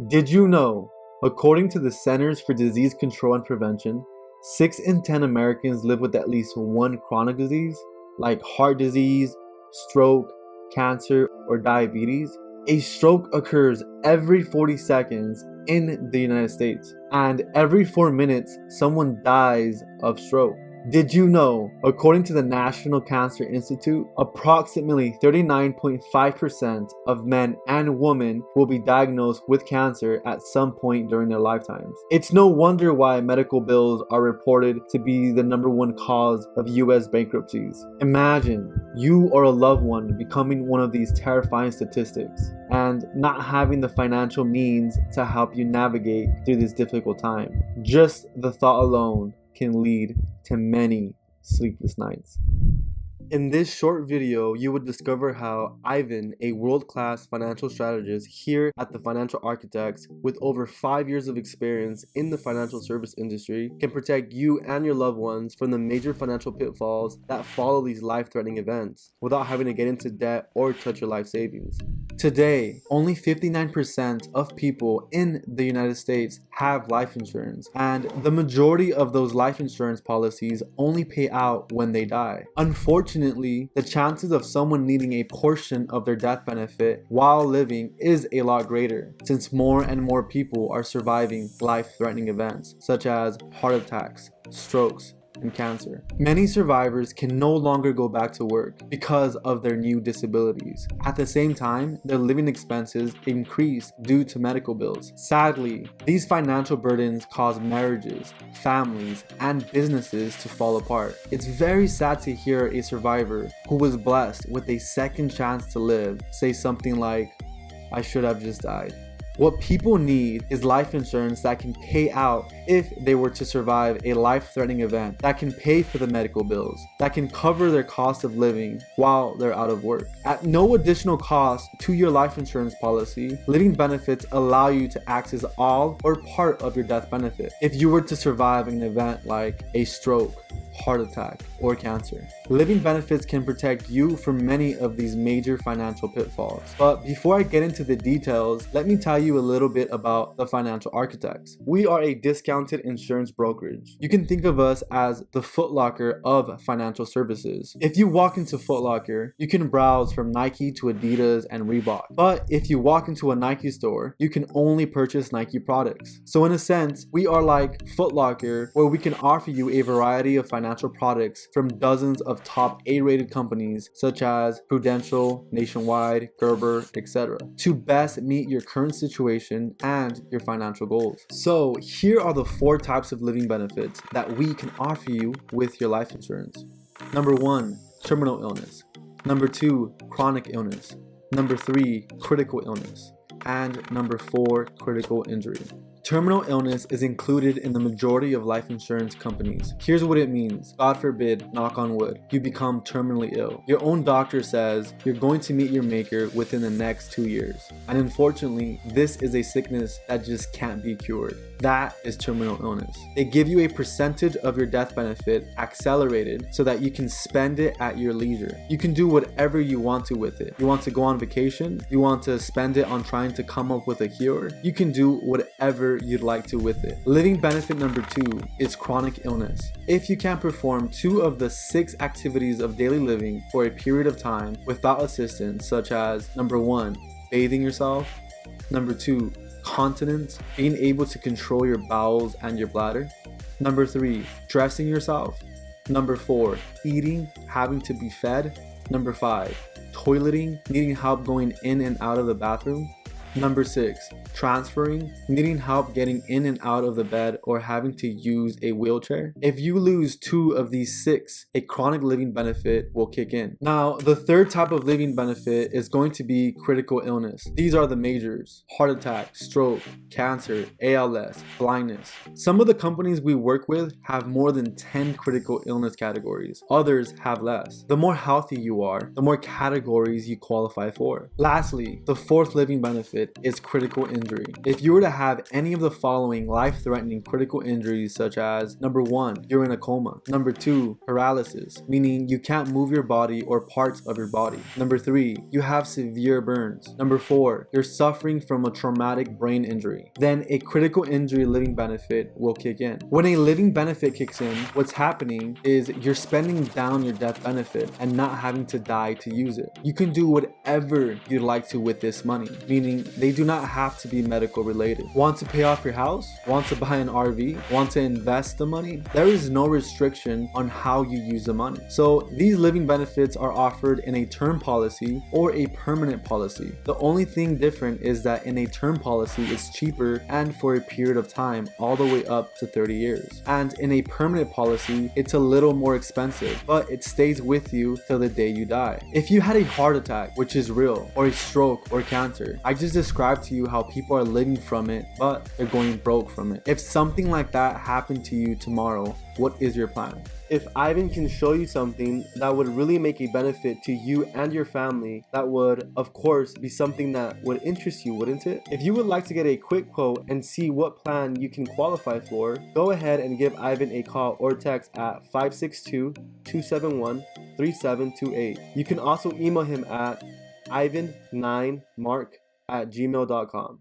Did you know, according to the Centers for Disease Control and Prevention, 6 in 10 Americans live with at least one chronic disease, like heart disease, stroke, cancer, or diabetes? A stroke occurs every 40 seconds in the United States, and every 4 minutes, someone dies of stroke. Did you know, according to the National Cancer Institute, approximately 39.5% of men and women will be diagnosed with cancer at some point during their lifetimes? It's no wonder why medical bills are reported to be the #1 cause of US bankruptcies. Imagine you or a loved one becoming one of these terrifying statistics and not having the financial means to help you navigate through this difficult time. Just the thought alone can lead to many sleepless nights. In this short video, you would discover how Ivan, a world-class financial strategist here at the Financial Architects with over 5 years of experience in the financial service industry, can protect you and your loved ones from the major financial pitfalls that follow these life-threatening events without having to get into debt or touch your life savings. Today, only 59% of people in the United States have life insurance, and the majority of those life insurance policies only pay out when they die. Unfortunately, the chances of someone needing a portion of their death benefit while living is a lot greater, since more and more people are surviving life-threatening events such as heart attacks, strokes, and cancer. Many survivors can no longer go back to work because of their new disabilities. At the same time, their living expenses increase due to medical bills. Sadly, these financial burdens cause marriages, families, and businesses to fall apart. It's very sad to hear a survivor who was blessed with a second chance to live say something like, "I should have just died." What people need is life insurance that can pay out if they were to survive a life-threatening event, that can pay for the medical bills, that can cover their cost of living while they're out of work. At no additional cost to your life insurance policy, living benefits allow you to access all or part of your death benefit if you were to survive an event like a stroke, heart attack, or cancer. Living benefits can protect you from many of these major financial pitfalls. But before I get into the details, let me tell you a little bit about the Financial Architects. We are a discounted insurance brokerage. You can think of us as the Foot Locker of financial services. If you walk into Foot Locker, you can browse from Nike to Adidas and Reebok. But if you walk into a Nike store, you can only purchase Nike products. So in a sense, we are like Foot Locker, where we can offer you a variety of financial products from dozens of top A-rated companies such as Prudential, Nationwide, Gerber, etc. to best meet your current situation and your financial goals. So here are the 4 types of living benefits that we can offer you with your life insurance. Number 1, terminal illness. Number 2, chronic illness. Number 3, critical illness. And number 4, critical injury. Terminal illness is included in the majority of life insurance companies. Here's what it means. God forbid, knock on wood, you become terminally ill. Your own doctor says you're going to meet your maker within the next 2 years. And unfortunately, this is a sickness that just can't be cured. That is terminal illness. They give you a percentage of your death benefit accelerated so that you can spend it at your leisure. You can do whatever you want to with it. You want to go on vacation? You want to spend it on trying to come up with a cure? You can do whatever you'd like to with it. Living benefit number 2 is chronic illness. If you can't perform 2 of the 6 activities of daily living for a period of time without assistance, such as number 1, bathing yourself, number 2, continence, being able to control your bowels and your bladder, number 3, dressing yourself, number 4, eating, having to be fed, number 5, toileting, needing help going in and out of the bathroom, number 6, transferring, needing help getting in and out of the bed or having to use a wheelchair. If you lose 2 of these 6, a chronic living benefit will kick in. Now, the 3rd type of living benefit is going to be critical illness. These are the majors: heart attack, stroke, cancer, ALS, blindness. Some of the companies we work with have more than 10 critical illness categories. Others have less. The more healthy you are, the more categories you qualify for. Lastly, the 4th living benefit benefit is critical injury. If you were to have any of the following life-threatening critical injuries, such as number 1, you're in a coma. Number 2, paralysis, meaning you can't move your body or parts of your body. Number 3, you have severe burns. Number 4, you're suffering from a traumatic brain injury. Then a critical injury living benefit will kick in. When a living benefit kicks in, what's happening is you're spending down your death benefit and not having to die to use it. You can do whatever you'd like to with this money, meaning they do not have to be medical related. Want to pay off your house? Want to buy an RV? Want to invest the money? There is no restriction on how you use the money. So these living benefits are offered in a term policy or a permanent policy. The only thing different is that in a term policy it's cheaper and for a period of time all the way up to 30 years. And in a permanent policy it's a little more expensive, but it stays with you till the day you die. If you had a heart attack, which is real, or a stroke or cancer, I just described to you how people are living from it, but they're going broke from it. If something like that happened to you tomorrow, what is your plan? If Ivan can show you something that would really make a benefit to you and your family, that would, of course, be something that would interest you, wouldn't it? If you would like to get a quick quote and see what plan you can qualify for, go ahead and give Ivan a call or text at 562-271-3728. You can also email him at ivan9mark@gmail.com.